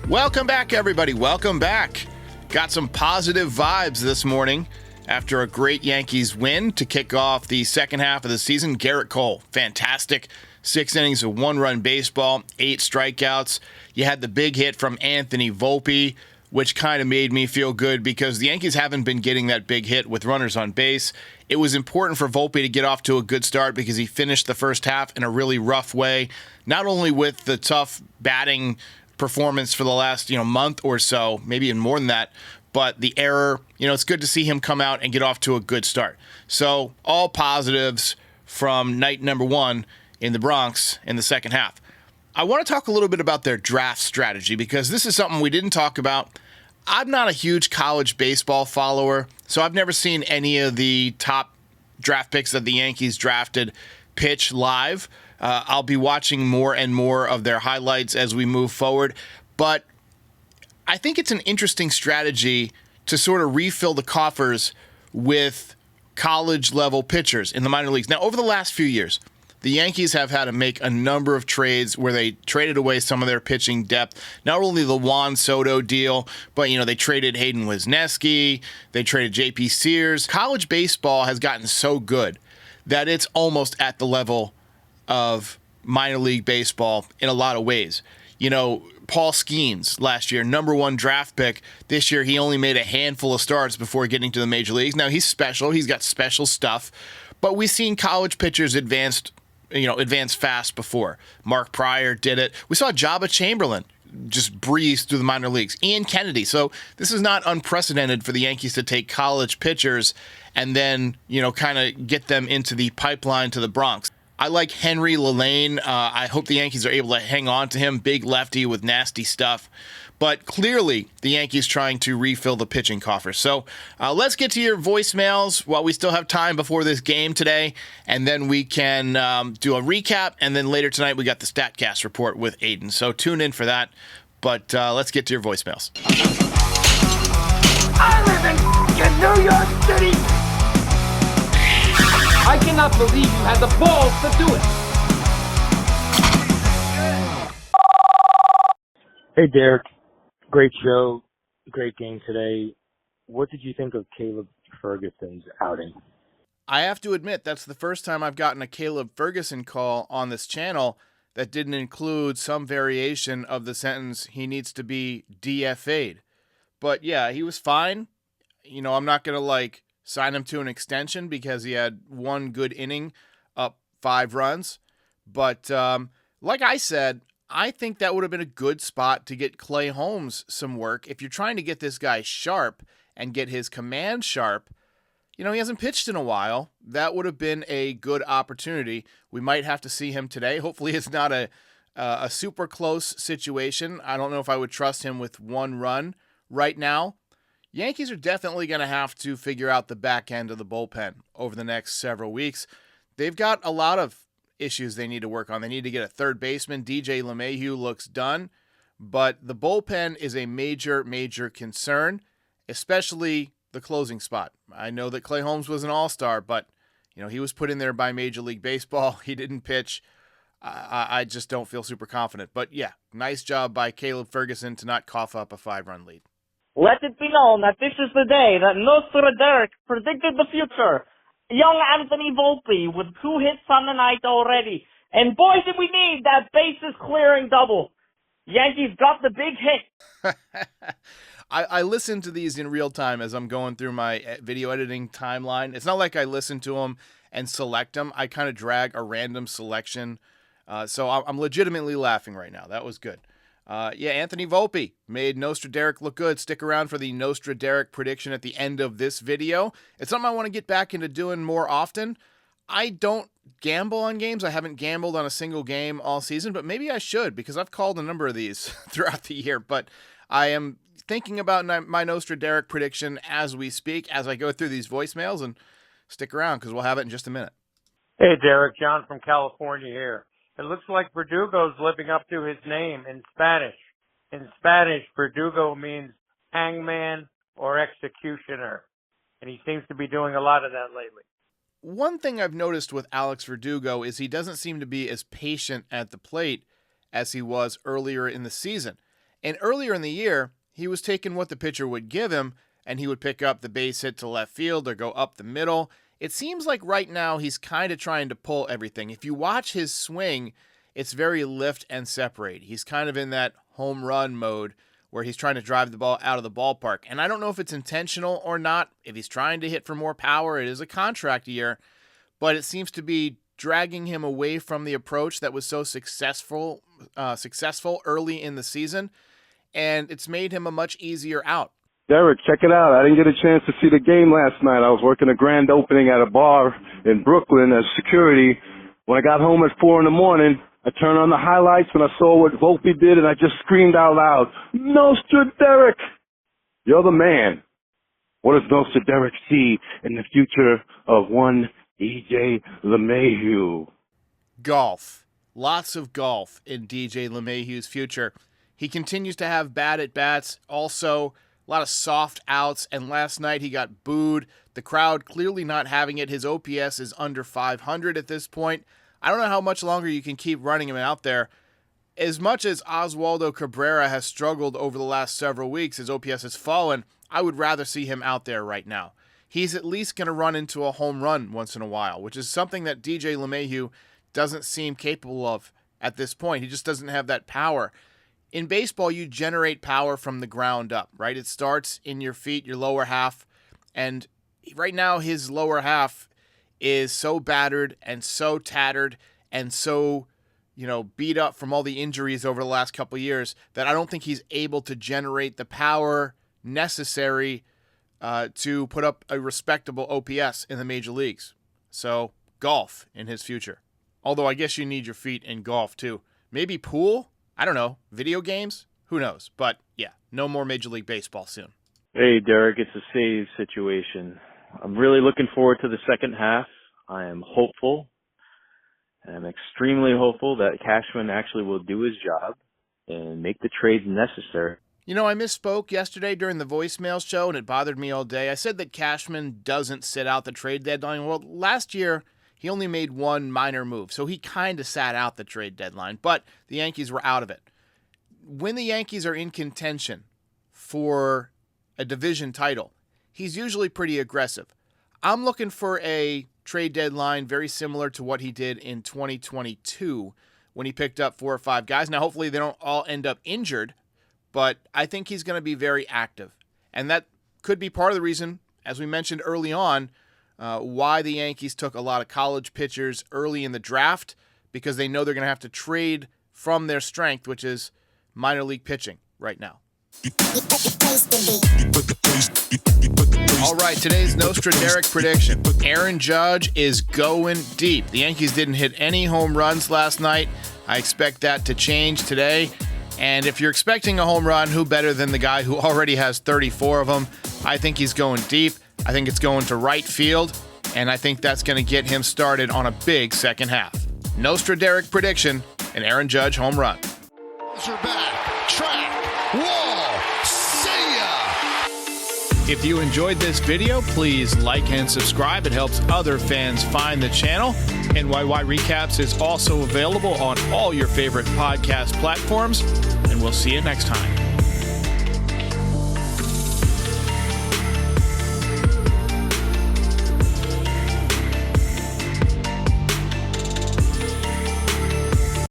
Welcome back, everybody. Welcome back. Got some positive vibes this morning after a great Yankees win to kick off the second half of the season. Gerrit Cole, fantastic. 6 innings of 1-run baseball, 8 strikeouts. You had the big hit from Anthony Volpe, which kind of made me feel good because the Yankees haven't been getting that big hit with runners on base. It was important for Volpe to get off to a good start because he finished the first half in a really rough way, not only with the tough batting performance for the last month or so, maybe even more than that, but the error, it's good to see him come out and get off to a good start. So all positives from night number 1 in the Bronx in the second half. I want to talk a little bit about their draft strategy because this is something we didn't talk about. I'm not a huge college baseball follower, so I've never seen any of the top draft picks that the Yankees drafted pitch live. I'll be watching more and more of their highlights as we move forward, but I think it's an interesting strategy to sort of refill the coffers with college-level pitchers in the minor leagues. Now, over the last few years, the Yankees have had to make a number of trades where they traded away some of their pitching depth. Not only the Juan Soto deal, but they traded Hayden Wesneski, they traded J.P. Sears. College baseball has gotten so good that it's almost at the level of minor league baseball in a lot of ways. Paul Skeens last year, number 1 draft pick. This year, he only made a handful of starts before getting to the major leagues. Now, he's special. He's got special stuff. But we've seen college pitchers advance fast before. Mark Pryor did it. We saw Jabba Chamberlain just breeze through the minor leagues. Ian Kennedy. So this is not unprecedented for the Yankees to take college pitchers and then, kind of get them into the pipeline to the Bronx. I like Henry Lelaine. I hope the Yankees are able to hang on to him. Big lefty with nasty stuff. But clearly, the Yankees trying to refill the pitching coffers. So let's get to your voicemails while we still have time before this game today. And then we can do a recap. And then later tonight, we got the StatCast report with Aiden. So tune in for that. But let's get to your voicemails. I live in New York City. I cannot believe you had the balls to do it. Hey, Derek. Great show. Great game today. What did you think of Caleb Ferguson's outing? I have to admit, that's the first time I've gotten a Caleb Ferguson call on this channel that didn't include some variation of the sentence, he needs to be DFA'd. But yeah, he was fine. I'm not going to sign him to an extension because he had 1 good inning up 5 runs. But like I said, I think that would have been a good spot to get Clay Holmes some work. If you're trying to get this guy sharp and get his command sharp, he hasn't pitched in a while. That would have been a good opportunity. We might have to see him today. Hopefully it's not a super close situation. I don't know if I would trust him with 1 run right now. Yankees are definitely going to have to figure out the back end of the bullpen over the next several weeks. They've got a lot of issues they need to work on. They need to get a third baseman. DJ LeMahieu looks done, but the bullpen is a major, major concern, especially the closing spot. I know that Clay Holmes was an all-star, but he was put in there by Major League Baseball. He didn't pitch. I just don't feel super confident. But yeah, nice job by Caleb Ferguson to not cough up a 5-run lead. Let it be known that this is the day that Nostra Derek predicted the future. Young Anthony Volpe with 2 hits on the night already. And boy, did we need that bases clearing double. Yankees got the big hit. I listen to these in real time as I'm going through my video editing timeline. It's not like I listen to them and select them. I kind of drag a random selection. So I'm legitimately laughing right now. That was good. Anthony Volpe made Nostra Derek look good. Stick around for the Nostra Derek prediction at the end of this video. It's something I want to get back into doing more often. I don't gamble on games. I haven't gambled on a single game all season, but maybe I should because I've called a number of these throughout the year. But I am thinking about my Nostra Derek prediction as we speak, as I go through these voicemails, and stick around because we'll have it in just a minute. Hey, Derek, John from California here. It looks like Verdugo's living up to his name in Spanish. In Spanish, Verdugo means hangman or executioner, and he seems to be doing a lot of that lately. One thing I've noticed with Alex Verdugo is he doesn't seem to be as patient at the plate as he was earlier in the season. And earlier in the year, he was taking what the pitcher would give him, and he would pick up the base hit to left field or go up the middle. It seems like right now he's kind of trying to pull everything. If you watch his swing, it's very lift and separate. He's kind of in that home run mode where he's trying to drive the ball out of the ballpark. And I don't know if it's intentional or not. If he's trying to hit for more power, it is a contract year, but it seems to be dragging him away from the approach that was so successful early in the season, and it's made him a much easier out. Derek, check it out. I didn't get a chance to see the game last night. I was working a grand opening at a bar in Brooklyn as security. When I got home at 4 a.m, I turned on the highlights and I saw what Volpe did, and I just screamed out loud, "Nostra Derek! You're the man." What does Nostra Derek see in the future of one DJ LeMahieu? Golf. Lots of golf in DJ LeMahieu's future. He continues to have bad at-bats, also a lot of soft outs, and last night he got booed. The crowd clearly not having it. His OPS is under 500 at this point. I don't know how much longer you can keep running him out there. As much as Oswaldo Cabrera has struggled over the last several weeks, his OPS has fallen, I would rather see him out there right now. He's at least going to run into a home run once in a while, which is something that DJ LeMahieu doesn't seem capable of at this point. He just doesn't have that power. In baseball, you generate power from the ground up, right? It starts in your feet, your lower half, and right now his lower half is so battered and so tattered and so, beat up from all the injuries over the last couple of years that I don't think he's able to generate the power necessary to put up a respectable OPS in the major leagues. So, golf in his future. Although I guess you need your feet in golf too. Maybe pool? I don't know. Video games? Who knows? But yeah, no more Major League Baseball soon. Hey, Derek, it's a save situation. I'm really looking forward to the second half. I am hopeful. I'm extremely hopeful that Cashman actually will do his job and make the trades necessary. I misspoke yesterday during the voicemail show, and it bothered me all day. I said that Cashman doesn't sit out the trade deadline. Well, last year, he only made one minor move, so he kind of sat out the trade deadline, but the Yankees were out of it. When the Yankees are in contention for a division title, he's usually pretty aggressive. I'm looking for a trade deadline very similar to what he did in 2022 when he picked up 4 or 5 guys. Now, hopefully they don't all end up injured, but I think he's going to be very active. And that could be part of the reason, as we mentioned early on, why the Yankees took a lot of college pitchers early in the draft, because they know they're going to have to trade from their strength, which is minor league pitching right now. All right, today's Nostra Derek prediction. Aaron Judge is going deep. The Yankees didn't hit any home runs last night. I expect that to change today. And if you're expecting a home run, who better than the guy who already has 34 of them? I think he's going deep. I think it's going to right field. And I think that's going to get him started on a big second half. Nostra Derek prediction, an Aaron Judge home run. Back, track, wall, see ya! If you enjoyed this video, please like and subscribe. It helps other fans find the channel. NYY Recaps is also available on all your favorite podcast platforms. And we'll see you next time.